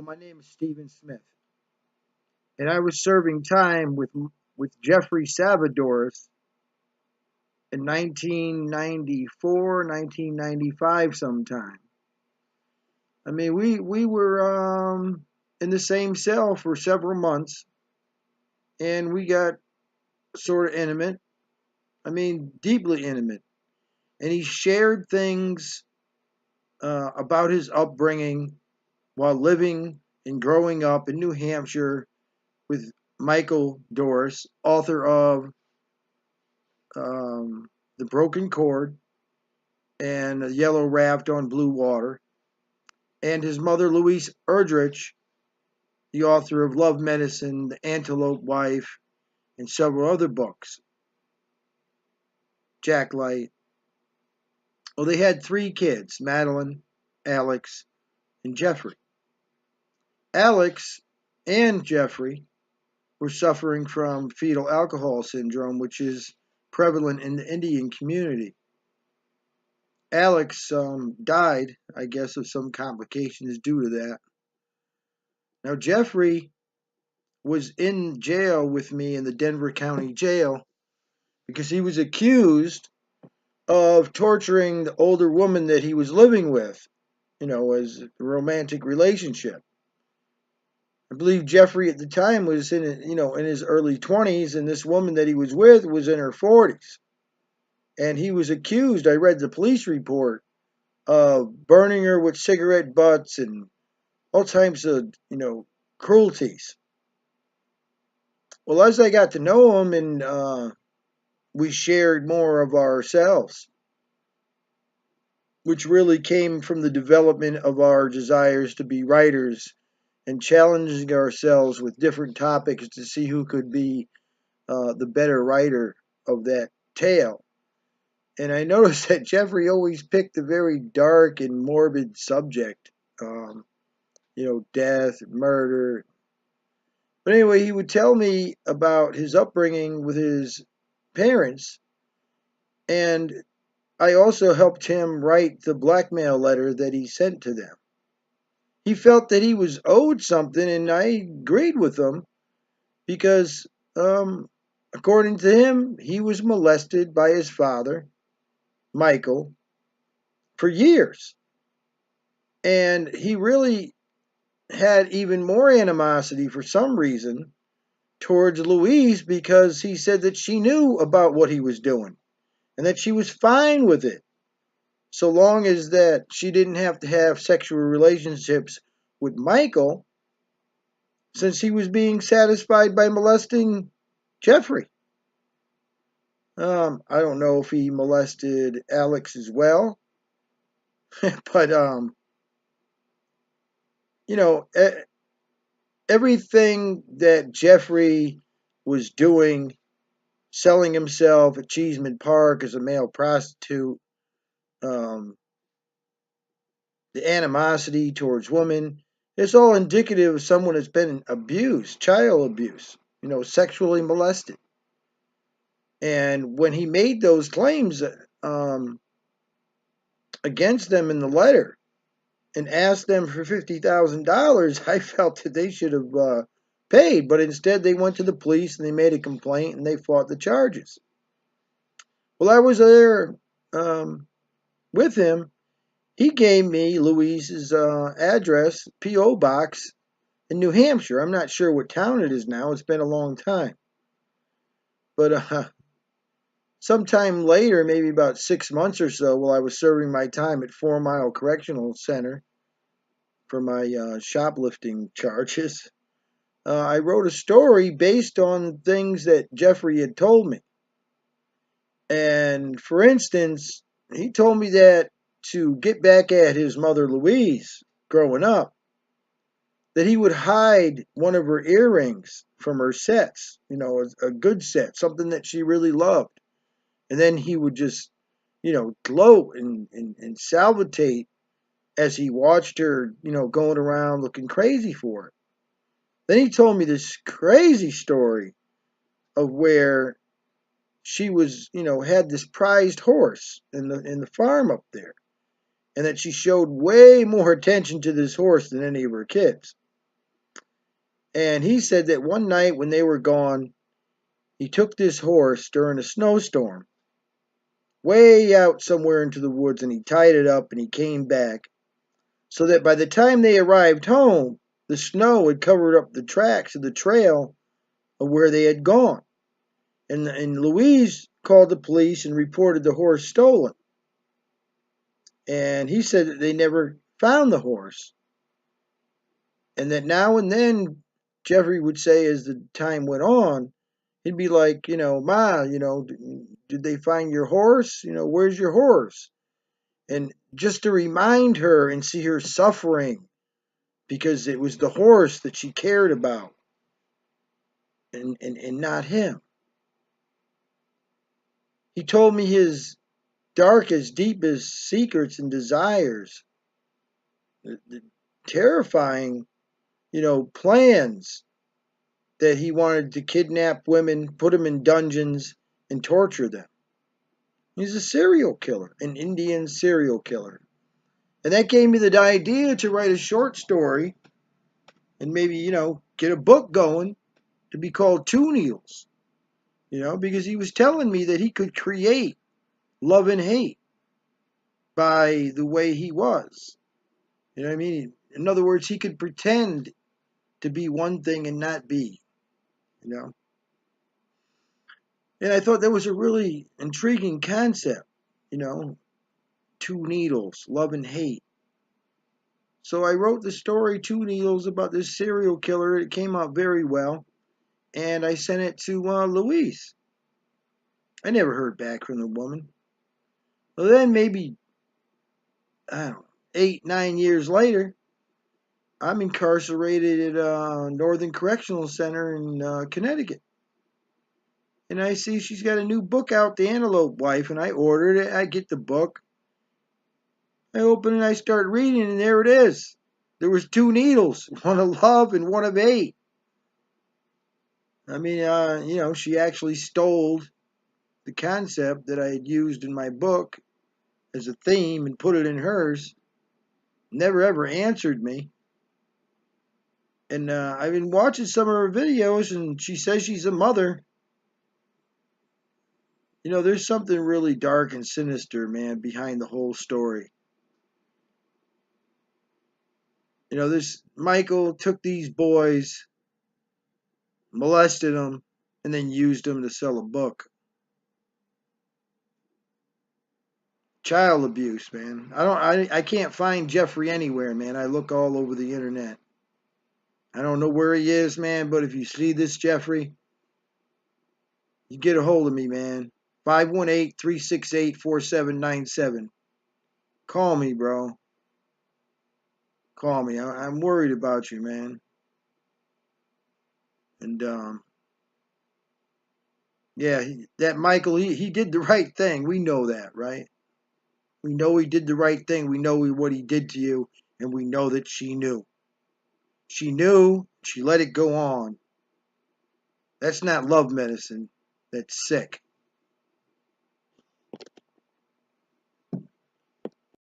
My name is Stephen Smith, and I was serving time with Jeffrey Sava Doris in 1994, 1995 sometime. I mean, we were in the same cell for several months, and we got sort of intimate. I mean, deeply intimate. And he shared things about his upbringing while living and growing up in New Hampshire with Michael Doris, author of The Broken Cord and A Yellow Raft on Blue Water, and his mother, Louise Erdrich, the author of Love Medicine, The Antelope Wife, and several other books. Jack Light. Well, they had three kids, Madeline, Alex, and Jeffrey. Alex and Jeffrey were suffering from fetal alcohol syndrome, which is prevalent in the Indian community. Alex died, I guess, of some complications due to that. Now, Jeffrey was in jail with me in the Denver County Jail because he was accused of torturing the older woman that he was living with, as a romantic relationship. I believe Jeffrey at the time was in his early 20s, and this woman that he was with was in her 40s. And he was accused, I read the police report, of burning her with cigarette butts and all types of, cruelties. Well, as I got to know him and we shared more of ourselves, which really came from the development of our desires to be writers and challenging ourselves with different topics to see who could be the better writer of that tale. And I noticed that Jeffrey always picked a very dark and morbid subject, death, murder. But anyway, he would tell me about his upbringing with his parents, and I also helped him write the blackmail letter that he sent to them. He felt that he was owed something, and I agreed with him because, according to him, he was molested by his father, Michael, for years. And he really had even more animosity for some reason towards Louise because he said that she knew about what he was doing and that she was fine with it so long as that she didn't have to have sexual relationships with Michael since he was being satisfied by molesting Jeffrey. I don't know if he molested Alex as well, but you know, everything that Jeffrey was doing, selling himself at Cheeseman Park as a male prostitute, um, the animosity towards women, it's all indicative of someone that's been abused, child abuse, sexually molested. And when he made those claims against them in the letter and asked them for $50,000, I felt that they should have paid. But instead, they went to the police and they made a complaint and they fought the charges. Well, I was there with him. He gave me Louise's address, P.O. box in New Hampshire. I'm not sure what town it is now. It's been a long time. But sometime later, maybe about 6 months or so, while I was serving my time at 4 Mile Correctional Center for my shoplifting charges, I wrote a story based on things that Jeffrey had told me. And for instance, he told me that to get back at his mother Louise growing up, that he would hide one of her earrings from her sets, a good set, something that she really loved. And then he would just, gloat and salivate as he watched her, going around looking crazy for it. Then he told me this crazy story of where she was, had this prized horse in the farm up there, and that she showed way more attention to this horse than any of her kids. And he said that one night when they were gone, he took this horse during a snowstorm way out somewhere into the woods, and he tied it up and he came back so that by the time they arrived home, the snow had covered up the tracks of the trail of where they had gone. And Louise called the police and reported the horse stolen. And he said that they never found the horse. And that now and then, Jeffrey would say as the time went on, he'd be like, Ma, did they find your horse? Where's your horse? And just to remind her and see her suffering because it was the horse that she cared about and not him. He told me his darkest, deepest secrets and desires, the terrifying, plans that he wanted to kidnap women, put them in dungeons, and torture them. He's a serial killer, an Indian serial killer. And that gave me the idea to write a short story and maybe, get a book going to be called Two Needles, because he was telling me that he could create love and hate by the way he was. You know what I mean? In other words, he could pretend to be one thing and not be, you know. And I thought that was a really intriguing concept, two needles, love and hate. So I wrote the story Two Needles about this serial killer. It came out very well. And I sent it to Louise. I never heard back from the woman. Well, then maybe, I don't know, 8, 9 years later, I'm incarcerated at Northern Correctional Center in Connecticut. And I see she's got a new book out, The Antelope Wife, and I ordered it. I get the book. I open it, I start reading, and there it is. There was two needles, one of love and one of hate. I mean, she actually stole the concept that I had used in my book as a theme and put it in hers. Never ever answered me. And I've been watching some of her videos, and she says she's a mother. There's something really dark and sinister, man, behind the whole story. This Michael took these boys, molested them, and then used them to sell a book. Child abuse, man. I can't find Jeffrey anywhere, man. I look all over the internet. I don't know where he is, man, but if you see this Jeffrey, you get a hold of me, man. 518-368-4797. Call me, bro. Call me. I'm worried about you, man. And, yeah, that Michael, he did the right thing. We know that, right? We know he did the right thing. We know what he did to you, and we know that she knew. She knew. She let it go on. That's not love medicine. That's sick.